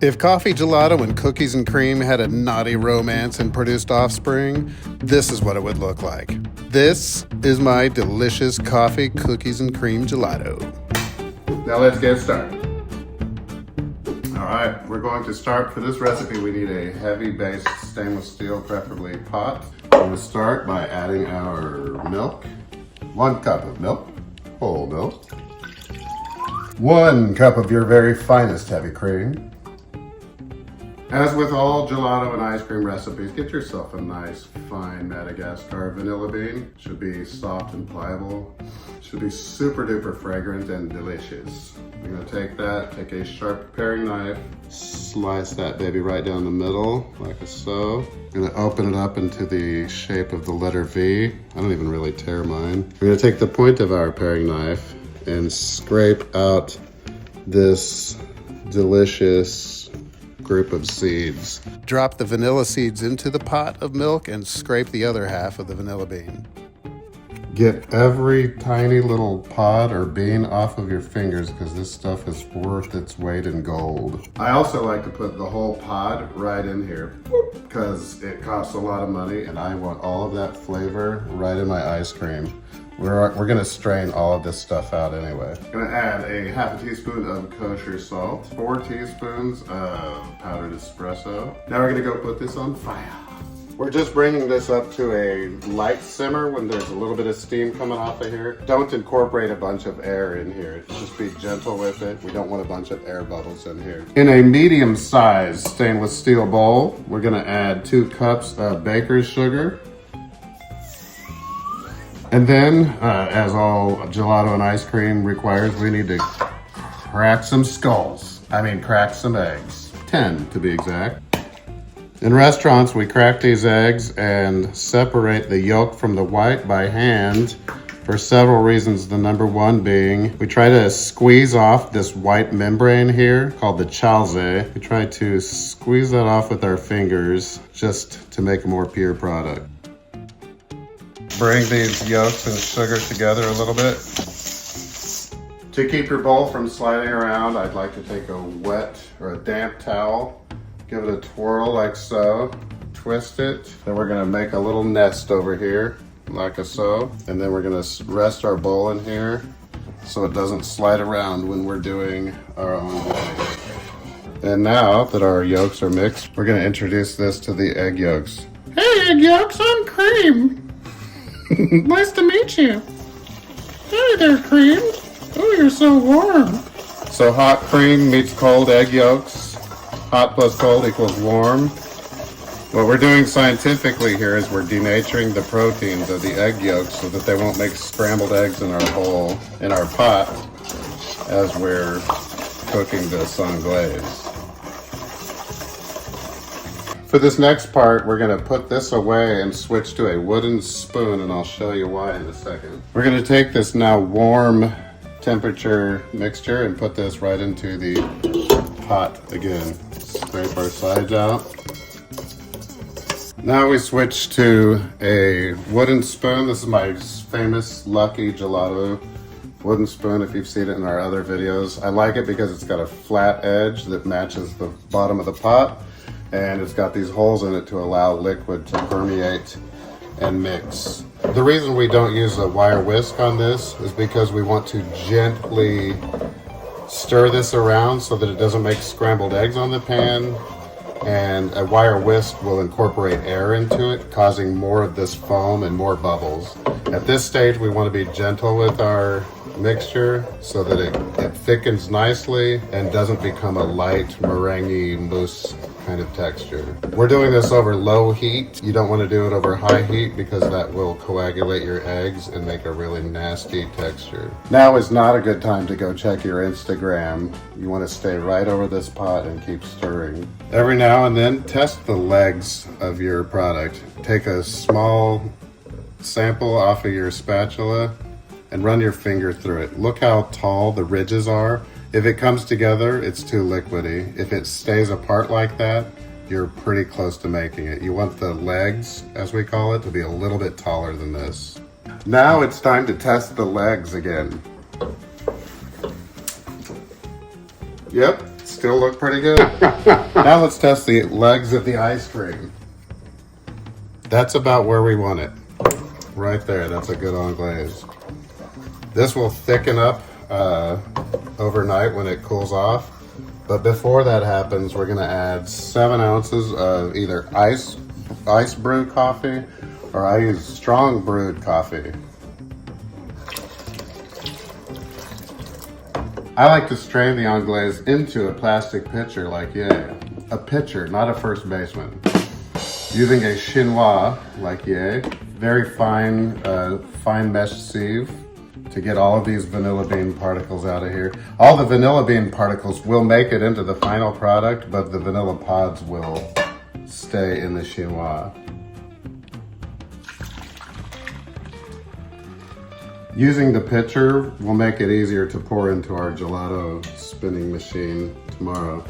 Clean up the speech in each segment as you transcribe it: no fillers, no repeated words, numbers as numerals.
If coffee gelato and cookies and cream had a naughty romance and produced offspring, this is what it would look like. This is my delicious coffee, cookies, and cream gelato. Now let's get started. All right, we're going to start. For this recipe, we need a heavy-based stainless steel, preferably pot. We're going to start by adding our milk. 1 cup of milk, whole milk. 1 cup of your very finest heavy cream. As with all gelato and ice cream recipes, get yourself a nice, fine Madagascar vanilla bean. Should be soft and pliable. Should be super duper fragrant and delicious. We're gonna take a sharp paring knife, slice that baby right down the middle, like so. I'm gonna open it up into the shape of the letter V. I don't even really tear mine. We're gonna take the point of our paring knife and scrape out this delicious group of seeds. Drop the vanilla seeds into the pot of milk and scrape the other half of the vanilla bean. Get every tiny little pod or bean off of your fingers because this stuff is worth its weight in gold. I also like to put the whole pod right in here because it costs a lot of money and I want all of that flavor right in my ice cream. We're gonna strain all of this stuff out anyway. I'm gonna add a ½ teaspoon of kosher salt, 4 teaspoons of powdered espresso. Now we're gonna go put this on fire. We're just bringing this up to a light simmer when there's a little bit of steam coming off of here. Don't incorporate a bunch of air in here. Just be gentle with it. We don't want a bunch of air bubbles in here. In a medium-sized stainless steel bowl, we're gonna add 2 cups of baker's sugar. And then, as all gelato and ice cream requires, we need to crack some skulls. Crack some eggs. 10 to be exact. In restaurants, we crack these eggs and separate the yolk from the white by hand for several reasons. The number one being, we try to squeeze off this white membrane here called the chalze. We try to squeeze that off with our fingers just to make a more pure product. Bring these yolks and sugar together a little bit. To keep your bowl from sliding around, I'd like to take a wet or a damp towel, give it a twirl like so, twist it. Then we're gonna make a little nest over here, like so. And then we're gonna rest our bowl in here so it doesn't slide around when we're doing our own egg. And now that our yolks are mixed, we're gonna introduce this to the egg yolks. Hey egg yolks, I'm Cream. Nice to meet you. Hey there, Cream. Oh, you're so warm. So hot cream meets cold egg yolks. Hot plus cold equals warm. What we're doing scientifically here is we're denaturing the proteins of the egg yolks so that they won't make scrambled eggs in our bowl, in our pot, as we're cooking this on glaze. For this next part, we're gonna put this away and switch to a wooden spoon, and I'll show you why in a second. We're gonna take this now warm temperature mixture and put this right into the pot again. Scrape our sides out. Now we switch to a wooden spoon. This is my famous Lucky Gelato wooden spoon if you've seen it in our other videos. I like it because it's got a flat edge that matches the bottom of the pot. And it's got these holes in it to allow liquid to permeate and mix. The reason we don't use a wire whisk on this is because we want to gently stir this around so that it doesn't make scrambled eggs on the pan, and a wire whisk will incorporate air into it, causing more of this foam and more bubbles. At this stage, we want to be gentle with our mixture so that it thickens nicely and doesn't become a light meringue mousse kind of texture. We're doing this over low heat. You don't want to do it over high heat because that will coagulate your eggs and make a really nasty texture. Now is not a good time to go check your Instagram. You want to stay right over this pot and keep stirring. Every now and then, test the legs of your product. Take a small sample off of your spatula and run your finger through it. Look how tall the ridges are. If it comes together, it's too liquidy. If it stays apart like that, you're pretty close to making it. You want the legs, as we call it, to be a little bit taller than this. Now it's time to test the legs again. Yep, it's still look pretty good. Now let's test the legs of the ice cream. That's about where we want it. Right there, that's a good anglaise. This will thicken up overnight when it cools off. But before that happens, we're gonna add 7 ounces of either ice brewed coffee, or I use strong brewed coffee. I like to strain the anglaise into a plastic pitcher like Ye. A pitcher, not a first baseman. Using a chinois like Ye, very fine mesh sieve to get all of these vanilla bean particles out of here. All the vanilla bean particles will make it into the final product, but the vanilla pods will stay in the chinois. Using the pitcher will make it easier to pour into our gelato spinning machine tomorrow.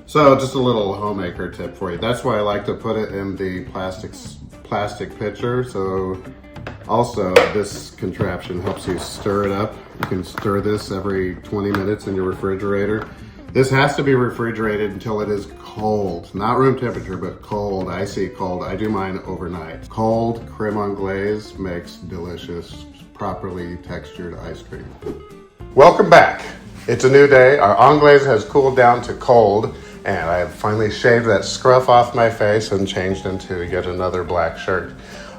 So just a little homemaker tip for you. That's why I like to put it in the plastic pitcher. So also this contraption helps you stir it up. You can stir this every 20 minutes in your refrigerator. This has to be refrigerated until it is cold, not room temperature, but cold, icy cold. I do mine overnight. Cold creme anglaise makes delicious, properly textured ice cream. Welcome back. It's a new day. Our anglaise has cooled down to cold, and I have finally shaved that scruff off my face and changed into yet another black shirt.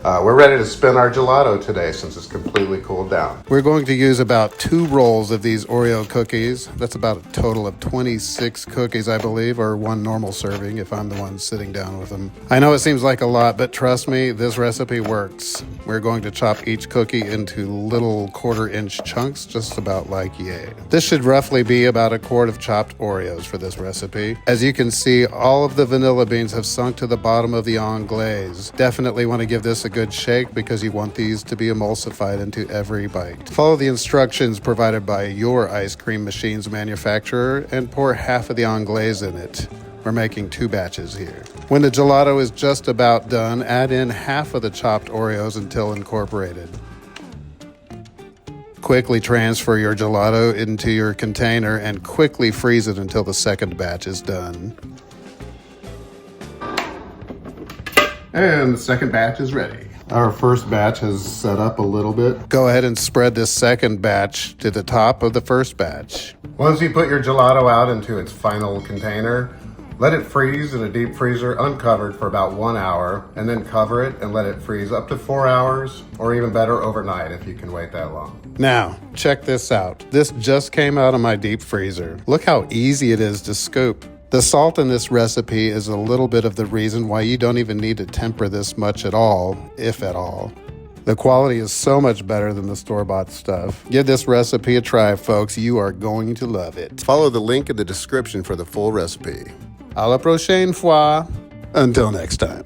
We're ready to spin our gelato today since it's completely cooled down. We're going to use about 2 rolls of these Oreo cookies. That's about a total of 26 cookies, I believe, or 1 normal serving if I'm the one sitting down with them. I know it seems like a lot, but trust me, this recipe works. We're going to chop each cookie into little 1/4-inch chunks, just about like Ye. This should roughly be about a quart of chopped Oreos for this recipe. As you can see, all of the vanilla beans have sunk to the bottom of the anglaise. Definitely want to give this a good shake because you want these to be emulsified into every bite. Follow the instructions provided by your ice cream machine's manufacturer and pour half of the anglaise in it. We're making 2 batches here. When the gelato is just about done, add in half of the chopped Oreos until incorporated. Quickly transfer your gelato into your container and quickly freeze it until the second batch is done. And the second batch is ready. Our first batch has set up a little bit. Go ahead and spread this second batch to the top of the first batch. Once you put your gelato out into its final container, let it freeze in a deep freezer uncovered for about 1 hour, and then cover it and let it freeze up to 4 hours, or even better, overnight if you can wait that long. Now, check this out. This just came out of my deep freezer. Look how easy it is to scoop. The salt in this recipe is a little bit of the reason why you don't even need to temper this much at all, if at all. The quality is so much better than the store-bought stuff. Give this recipe a try, folks. You are going to love it. Follow the link in the description for the full recipe. À la prochaine fois. Until next time.